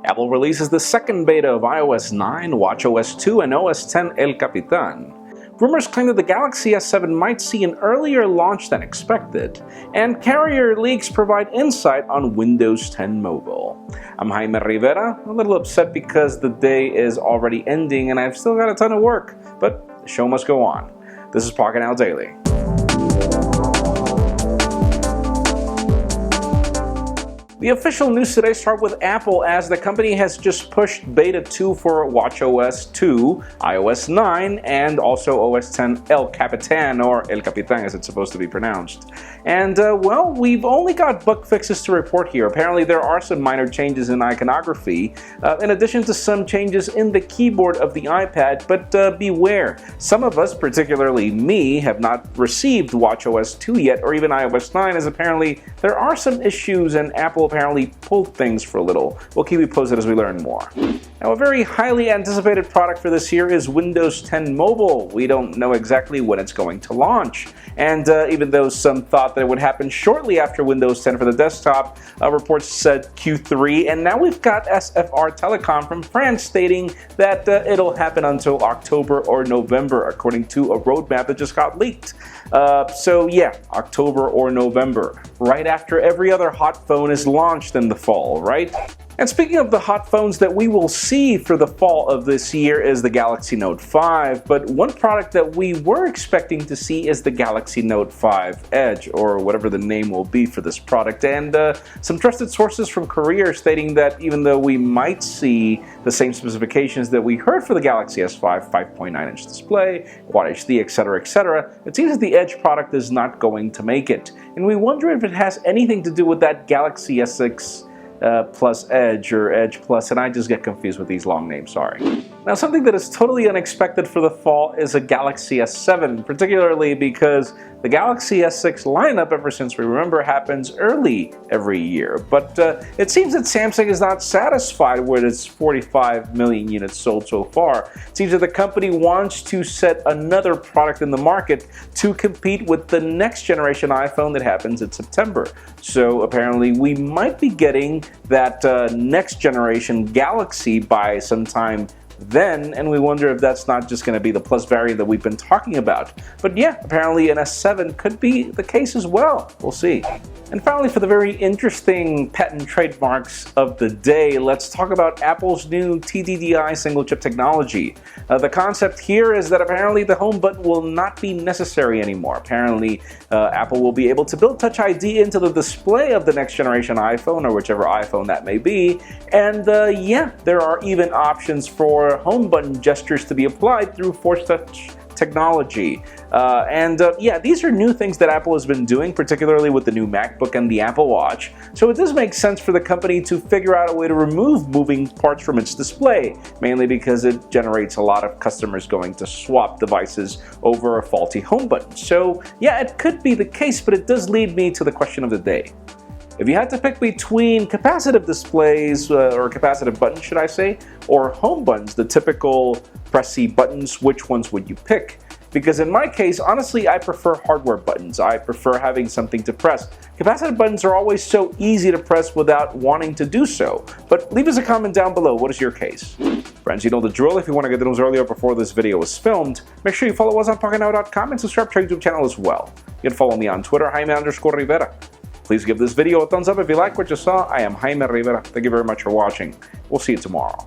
Apple releases the second beta of iOS 9, watchOS 2, and OS X El Capitan. Rumors claim that the Galaxy S7 might see an earlier launch than expected, and carrier leaks provide insight on Windows 10 Mobile. I'm Jaime Rivera, a little upset because the day is already ending and I've still got a ton of work, but the show must go on. This is Pocketnow Daily. The official news today starts with Apple, as the company has just pushed Beta 2 for watchOS 2, iOS 9, and also OS X El Capitan, or El Capitan as it's supposed to be pronounced. And, well, we've only got bug fixes to report here. Apparently there are some minor changes in iconography, in addition to some changes in the keyboard of the iPad, but beware. Some of us, particularly me, have not received watchOS 2 yet, or even iOS 9, as apparently there are some issues and Apple apparently pulled things for a little. We'll keep you posted as we learn more. Now, a very highly anticipated product for this year is Windows 10 Mobile. We don't know exactly when it's going to launch. And even though some thought that it would happen shortly after Windows 10 for the desktop, reports said Q3, and now we've got SFR Telecom from France stating that it'll happen until October or November, according to a roadmap that just got leaked. So yeah, October or November, right after every other hot phone is launched in the fall, right? And speaking of the hot phones that we will see for the fall of this year is the Galaxy Note 5, but one product that we were expecting to see is the Galaxy Note 5 Edge, or whatever the name will be for this product. And some trusted sources from Korea are stating that even though we might see the same specifications that we heard for the Galaxy S5, 5.9-inch display, Quad HD, etc., it seems that the Edge product is not going to make it. And we wonder if it has anything to do with that Galaxy S6 Plus Edge, or Edge Plus, and I just get confused with these long names, sorry. Now, something that is totally unexpected for the fall is a Galaxy S7, particularly because the Galaxy S6 lineup, ever since we remember, happens early every year. But it seems that Samsung is not satisfied with its 45 million units sold so far. It seems that the company wants to set another product in the market to compete with the next generation iPhone that happens in September. So apparently we might be getting that next generation Galaxy by sometime then, and we wonder if that's not just going to be the Plus variant that we've been talking about. But yeah, apparently an S7 could be the case as well. We'll see. And finally, for the very interesting patent trademarks of the day, let's talk about Apple's new TDDI single chip technology. The concept here is that apparently the home button will not be necessary anymore. Apparently, Apple will be able to build Touch ID into the display of the next generation iPhone, or whichever iPhone that may be. And yeah, there are even options for home button gestures to be applied through Force Touch technology. Yeah, these are new things that Apple has been doing, particularly with the new MacBook and the Apple Watch. So it does make sense for the company to figure out a way to remove moving parts from its display, mainly because it generates a lot of customers going to swap devices over a faulty home button. So yeah, it could be the case, but it does lead me to the question of the day. If you had to pick between capacitive displays, or capacitive buttons, should I say, or home buttons, the typical press-C buttons, which ones would you pick? Because in my case, honestly, I prefer hardware buttons. I prefer having something to press. Capacitive buttons are always so easy to press without wanting to do so. But leave us a comment down below. What is your case? Friends, you know the drill. If you want to get the news earlier before this video is filmed, make sure you follow us on Pocketnow.com and subscribe to our YouTube channel as well. You can follow me on Twitter, Jaime_Rivera. Please give this video a thumbs up if you like what you saw. I am Jaime Rivera. Thank you very much for watching. We'll see you tomorrow.